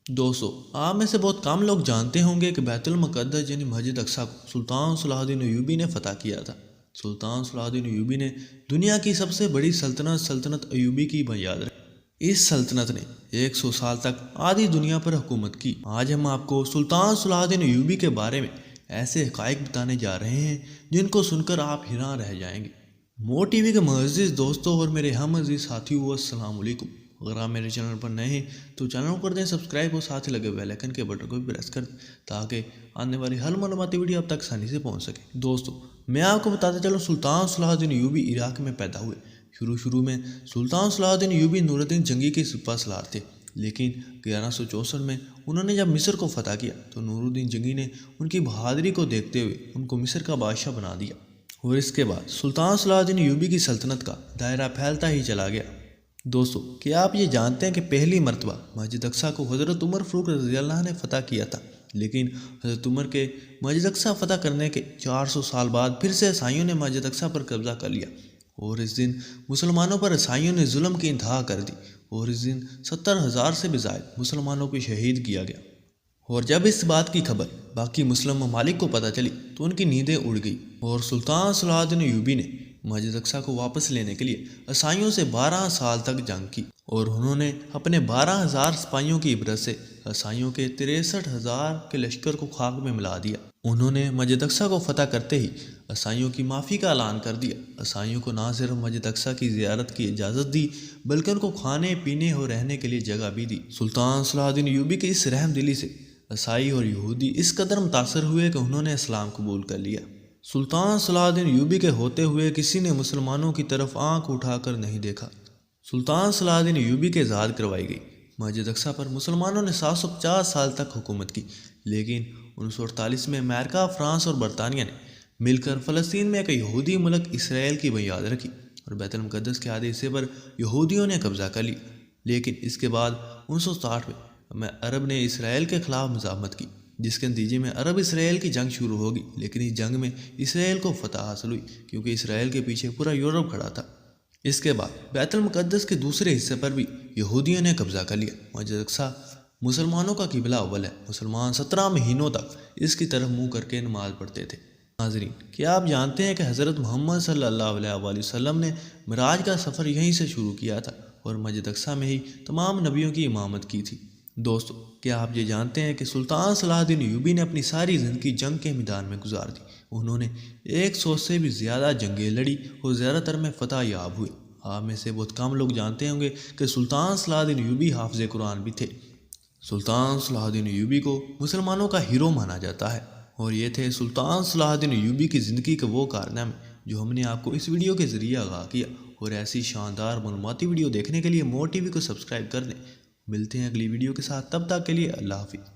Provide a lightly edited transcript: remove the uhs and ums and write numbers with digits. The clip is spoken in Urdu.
دوستو، آپ میں سے بہت کم لوگ جانتے ہوں گے کہ بیت المقدس یعنی مسجد اقصیٰ کو سلطان صلاح الدین ایوبی نے فتح کیا تھا۔ سلطان صلاح الدین ایوبی نے دنیا کی سب سے بڑی سلطنت ایوبی کی بنیاد رکھی۔ اس سلطنت نے 100 سال تک آدھی دنیا پر حکومت کی۔ آج ہم آپ کو سلطان صلاح الدین ایوبی کے بارے میں ایسے حقائق بتانے جا رہے ہیں جن کو سن کر آپ حیران رہ جائیں گے۔ مو ٹی وی کے معزز دوستوں اور میرے ہم عزیز ساتھیوں، السلام علیکم۔ اگر آپ میرے چینل پر نئے ہیں تو چینل کو کر دیں سبسکرائب اور ساتھ ہی لگے بیل آئیکن کے بٹن کو بھی پریس کر دیں تاکہ آنے والی ہر معلوماتی ویڈیو آپ تک آسانی سے پہنچ سکے۔ دوستو، میں آپ کو بتاتا چلوں سلطان صلاح الدین ایوبی عراق میں پیدا ہوئے۔ شروع میں سلطان صلاح الدین ایوبی نور الدین جنگی کے سپہ سالار تھے، لیکن 1164 میں انہوں نے جب مصر کو فتح کیا تو نور الدین جنگی نے ان کی بہادری کو دیکھتے ہوئے ان کو مصر کا بادشاہ بنا دیا، اور اس کے بعد سلطان صلاح الدین ایوبی کی سلطنت کا دائرہ پھیلتا ہی چلا گیا۔ دوستو، کیا آپ یہ جانتے ہیں کہ پہلی مرتبہ مسجد اقصیٰ کو حضرت عمر فاروق رضی اللہ عنہ نے فتح کیا تھا، لیکن حضرت عمر کے مسجد اقصیٰ فتح کرنے کے 400 سال بعد پھر سے عیسائیوں نے مسجد اقصیٰ پر قبضہ کر لیا، اور اس دن مسلمانوں پر عیسائیوں نے ظلم کی انتہا کر دی، اور اس دن 70,000 سے بھی زائد مسلمانوں کو شہید کیا گیا۔ اور جب اس بات کی خبر باقی مسلم ممالک کو پتہ چلی تو ان کی نیندیں اڑ گئی، اور سلطان صلاح الدین ایوبی نے مسجد اقصیٰ کو واپس لینے کے لیے عیسائیوں سے 12 سال تک جنگ کی، اور انہوں نے اپنے 12,000 سپاہیوں کی عبرت سے عیسائیوں کے 63,000 کے لشکر کو خاک میں ملا دیا۔ انہوں نے مسجد اقصیٰ کو فتح کرتے ہی عیسائیوں کی معافی کا اعلان کر دیا۔ عیسائیوں کو نہ صرف مسجد اقصیٰ کی زیارت کی اجازت دی بلکہ ان کو کھانے پینے اور رہنے کے لیے جگہ بھی دی۔ سلطان صلاح الدین ایوبی کی اس رحم دلی سے عیسائی اور یہودی اس قدر متاثر ہوئے کہ انہوں نے اسلام قبول کر لیا۔ سلطان صلاح الدین ایوبی کے ہوتے ہوئے کسی نے مسلمانوں کی طرف آنکھ اٹھا کر نہیں دیکھا۔ سلطان صلاح الدین ایوبی کے ذات کروائی گئی مسجد اقصیٰ پر مسلمانوں نے 750 سال تک حکومت کی، لیکن 1948 میں امریکہ، فرانس اور برطانیہ نے مل کر فلسطین میں ایک یہودی ملک اسرائیل کی بنیاد رکھی، اور بیت المقدس کے آدھے حصے پر یہودیوں نے قبضہ کر لی۔ لیکن اس کے بعد 1960 میں عرب نے اسرائیل کے خلاف مزاحمت کی، جس کے نتیجے میں عرب اسرائیل کی جنگ شروع ہوگی، لیکن اس جنگ میں اسرائیل کو فتح حاصل ہوئی کیونکہ اسرائیل کے پیچھے پورا یورپ کھڑا تھا۔ اس کے بعد بیت المقدس کے دوسرے حصے پر بھی یہودیوں نے قبضہ کر لیا۔ مسجد اقصیٰ مسلمانوں کا قبلہ اول ہے۔ مسلمان 17 مہینوں تک اس کی طرف منہ کر کے نماز پڑھتے تھے۔ ناظرین، کیا آپ جانتے ہیں کہ حضرت محمد صلی اللہ علیہ وآلہ وسلم نے معراج کا سفر یہیں سے شروع کیا تھا اور مسجد اقصیٰ میں ہی تمام نبیوں کی امامت کی تھی؟ دوستو، کیا آپ یہ جانتے ہیں کہ سلطان صلاح الدین ایوبی نے اپنی ساری زندگی جنگ کے میدان میں گزار دی؟ انہوں نے 100 سے بھی زیادہ جنگیں لڑی اور زیادہ تر میں فتح یاب ہوئے۔ آپ میں سے بہت کم لوگ جانتے ہوں گے کہ سلطان صلاح الدین ایوبی حافظ قرآن بھی تھے۔ سلطان صلاح الدین ایوبی کو مسلمانوں کا ہیرو مانا جاتا ہے، اور یہ تھے سلطان صلاح الدین ایوبی کی زندگی کے وہ کارنامے جو ہم نے آپ کو اس ویڈیو کے ذریعے آگاہ کیا، اور ایسی شاندار معلوماتی ویڈیو دیکھنے کے لیے مو ٹی وی کو سبسکرائب کر دیں۔ ملتے ہیں اگلی ویڈیو کے ساتھ، تب تک کے لیے اللہ حافظ۔